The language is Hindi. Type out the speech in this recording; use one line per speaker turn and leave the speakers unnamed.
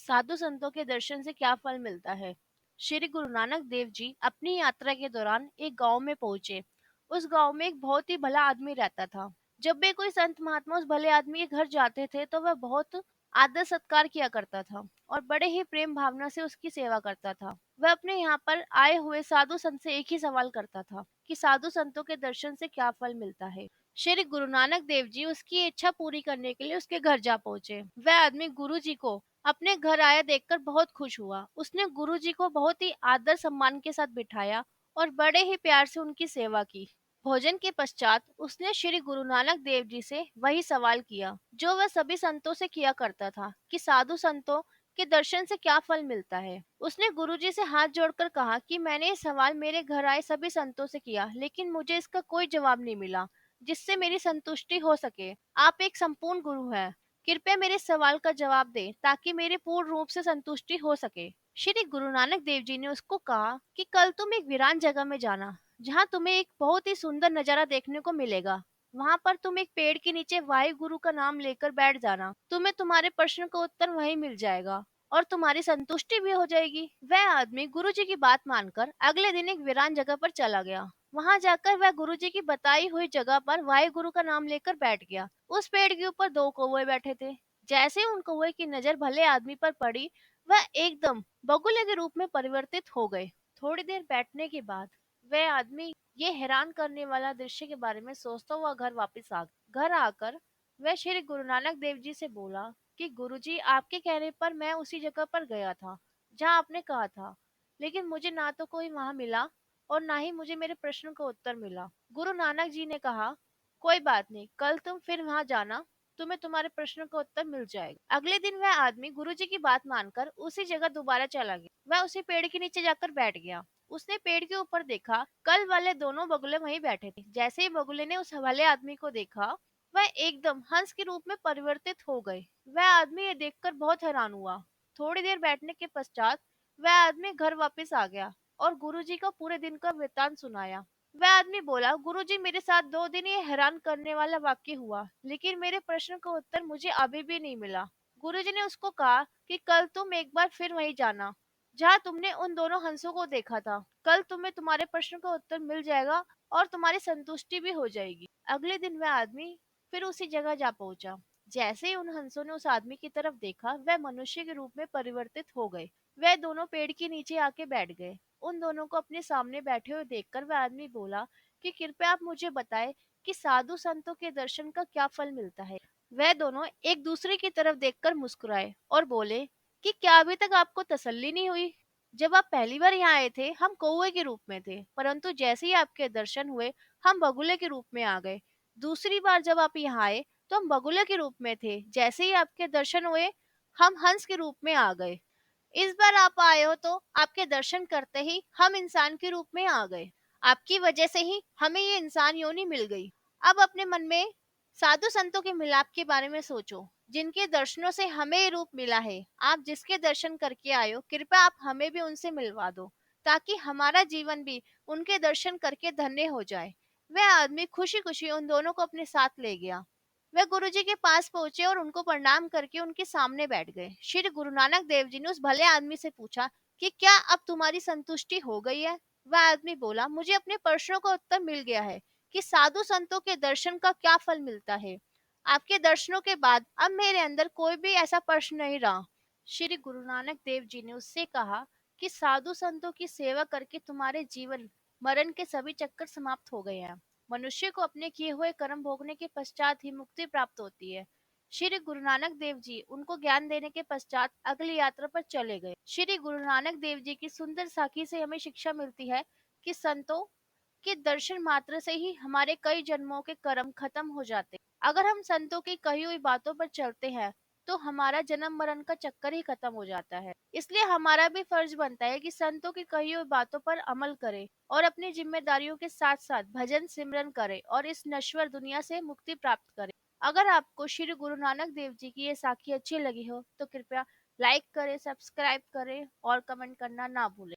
साधु संतों के दर्शन से क्या फल मिलता है? श्री गुरु नानक देव जी अपनी यात्रा के दौरान एक गांव में पहुंचे। उस गांव में एक बहुत ही भला आदमी रहता था। जब भी कोई संत महात्मा उस भले आदमी के घर जाते थे तो वह बहुत आदर सत्कार किया करता था और बड़े ही प्रेम भावना से उसकी सेवा करता था। वह अपने यहाँ पर आए हुए साधु संत से एक ही सवाल करता था कि साधु संतों के दर्शन से क्या फल मिलता है। श्री गुरु नानक देव जी उसकी इच्छा पूरी करने के लिए उसके घर जा पहुंचे। वह आदमी गुरु जी को अपने घर आया देखकर बहुत खुश हुआ। उसने गुरुजी को बहुत ही आदर सम्मान के साथ बिठाया और बड़े ही प्यार से उनकी सेवा की। भोजन के पश्चात उसने श्री गुरु नानक देव जी से वही सवाल किया जो वह सभी संतों से किया करता था कि साधु संतों के दर्शन से क्या फल मिलता है। उसने गुरुजी से हाथ जोड़कर कहा कि मैंने ये सवाल मेरे घर आए सभी संतों से किया, लेकिन मुझे इसका कोई जवाब नहीं मिला जिससे मेरी संतुष्टि हो सके। आप एक संपूर्ण गुरु हैं, कृपया मेरे सवाल का जवाब दें ताकि मेरे पूर्ण रूप से संतुष्टि हो सके। श्री गुरु नानक देव जी ने उसको कहा कि कल तुम एक वीरान जगह में जाना जहाँ तुम्हें एक बहुत ही सुंदर नजारा देखने को मिलेगा। वहां पर तुम एक पेड़ के नीचे वाहे गुरु का नाम लेकर बैठ जाना। तुम्हें तुम्हारे प्रश्न का उत्तर वहीं मिल जाएगा और तुम्हारी संतुष्टि भी हो जाएगी। वह आदमी गुरु जी की बात मानकर अगले दिन एक वीरान जगह पर चला गया। वहां जाकर वह गुरु जी की बताई हुई जगह पर वाहे गुरु का नाम लेकर बैठ गया। उस पेड़ के ऊपर दो कौवे बैठे थे। जैसे ही उन कौवे की नजर भले आदमी पर पड़ी, वह एकदम बगुले के रूप में परिवर्तित हो गए। थोड़ी देर बैठने के बाद वह आदमी ये हैरान करने वाला दृश्य के बारे में सोचता हुआ घर वापस आ गया। घर आकर वह श्री गुरु नानक देव जी से बोला कि गुरुजी, आपके कहने पर मैं उसी जगह पर गया था जहाँ आपने कहा था, लेकिन मुझे ना तो कोई वहां मिला और ना ही मुझे मेरे प्रश्न का उत्तर मिला। गुरु नानक जी ने कहा, कोई बात नहीं, कल तुम फिर वहां जाना, तुम्हें तुम्हारे प्रश्न का उत्तर मिल जाएगा। अगले दिन वह आदमी गुरुजी की बात मानकर उसी जगह दोबारा चला गया। वह उसी पेड़ के नीचे जाकर बैठ गया। उसने पेड़ के ऊपर देखा, कल वाले दोनों बगुले वहीं बैठे थे। जैसे ही बगुले ने उस वाले आदमी को देखा, वह एकदम हंस के रूप में परिवर्तित हो गए। वह आदमी ये देखकर बहुत हैरान हुआ। थोड़ी देर बैठने के पश्चात वह आदमी घर वापस आ गया और गुरुजी को पूरे दिन का वृतांत सुनाया। वह आदमी बोला, गुरुजी, मेरे साथ 2 दिन ये हैरान करने वाला वाक्य हुआ, लेकिन मेरे प्रश्न का उत्तर मुझे अभी भी नहीं मिला। गुरुजी ने उसको कहा कि कल तुम एक बार फिर वहीं जाना जहाँ तुमने उन दोनों हंसों को देखा था। कल तुम्हें तुम्हारे प्रश्न का उत्तर मिल जाएगा और तुम्हारी संतुष्टि भी हो जाएगी। अगले दिन वह आदमी फिर उसी जगह जा पहुंचा। जैसे ही उन हंसों ने उस आदमी की तरफ देखा, वह मनुष्य के रूप में परिवर्तित हो गए। वह दोनों पेड़ के नीचे आके बैठ गए। उन दोनों को अपने सामने बैठे हुए देखकर वह आदमी बोला कि कृपया आप मुझे बताएं कि साधु संतों के दर्शन का क्या फल मिलता है। वह दोनों एक दूसरे की तरफ देखकर मुस्कुराए और बोले कि क्या अभी तक आपको तसल्ली नहीं हुई? जब आप पहली बार यहाँ आए थे हम कौवे के रूप में थे, परंतु जैसे ही आपके दर्शन हुए हम बगुले के रूप में आ गए। दूसरी बार जब आप यहाँ आए तो हम बगुले के रूप में थे, जैसे ही आपके दर्शन हुए हम हंस के रूप में आ गए। इस बार आप आए हो तो आपके दर्शन करते ही हम इंसान के रूप में आ गए। आपकी वजह से ही हमें ये इंसान योनि मिल गई। अब अपने मन में साधु संतों के मिलाप के बारे में सोचो, जिनके दर्शनों से हमें ये रूप मिला है। आप जिसके दर्शन करके आए हो, कृपया आप हमें भी उनसे मिलवा दो ताकि हमारा जीवन भी उनके दर्शन करके धन्य हो जाए। वह आदमी खुशी खुशी उन दोनों को अपने साथ ले गया। वह गुरुजी के पास पहुंचे और उनको प्रणाम करके उनके सामने बैठ गए। श्री गुरु नानक देव जी ने उस भले आदमी से पूछा कि क्या अब तुम्हारी संतुष्टि हो गई है? वह आदमी बोला, मुझे अपने प्रश्नों का उत्तर मिल गया है कि साधु संतों के दर्शन का क्या फल मिलता है। आपके दर्शनों के बाद अब मेरे अंदर कोई भी ऐसा प्रश्न नहीं रहा। श्री गुरु नानक देव जी ने उससे कहा कि साधु संतों की सेवा करके तुम्हारे जीवन मरण के सभी चक्कर समाप्त हो गए हैं। मनुष्य को अपने किए हुए कर्म भोगने के पश्चात ही मुक्ति प्राप्त होती है। श्री गुरु नानक देव जी उनको ज्ञान देने के पश्चात अगली यात्रा पर चले गए। श्री गुरु नानक देव जी की सुंदर साखी से हमें शिक्षा मिलती है कि संतों के दर्शन मात्र से ही हमारे कई जन्मों के कर्म खत्म हो जाते हैं। अगर हम संतों की कही हुई बातों पर चलते हैं तो हमारा जन्म मरण का चक्कर ही खत्म हो जाता है। इसलिए हमारा भी फर्ज बनता है कि संतों की कही हुई बातों पर अमल करें और अपनी जिम्मेदारियों के साथ साथ भजन सिमरन करें और इस नश्वर दुनिया से मुक्ति प्राप्त करें। अगर आपको श्री गुरु नानक देव जी की ये साखी अच्छी लगी हो तो कृपया लाइक करें, सब्सक्राइब करें और कमेंट करना ना भूलें।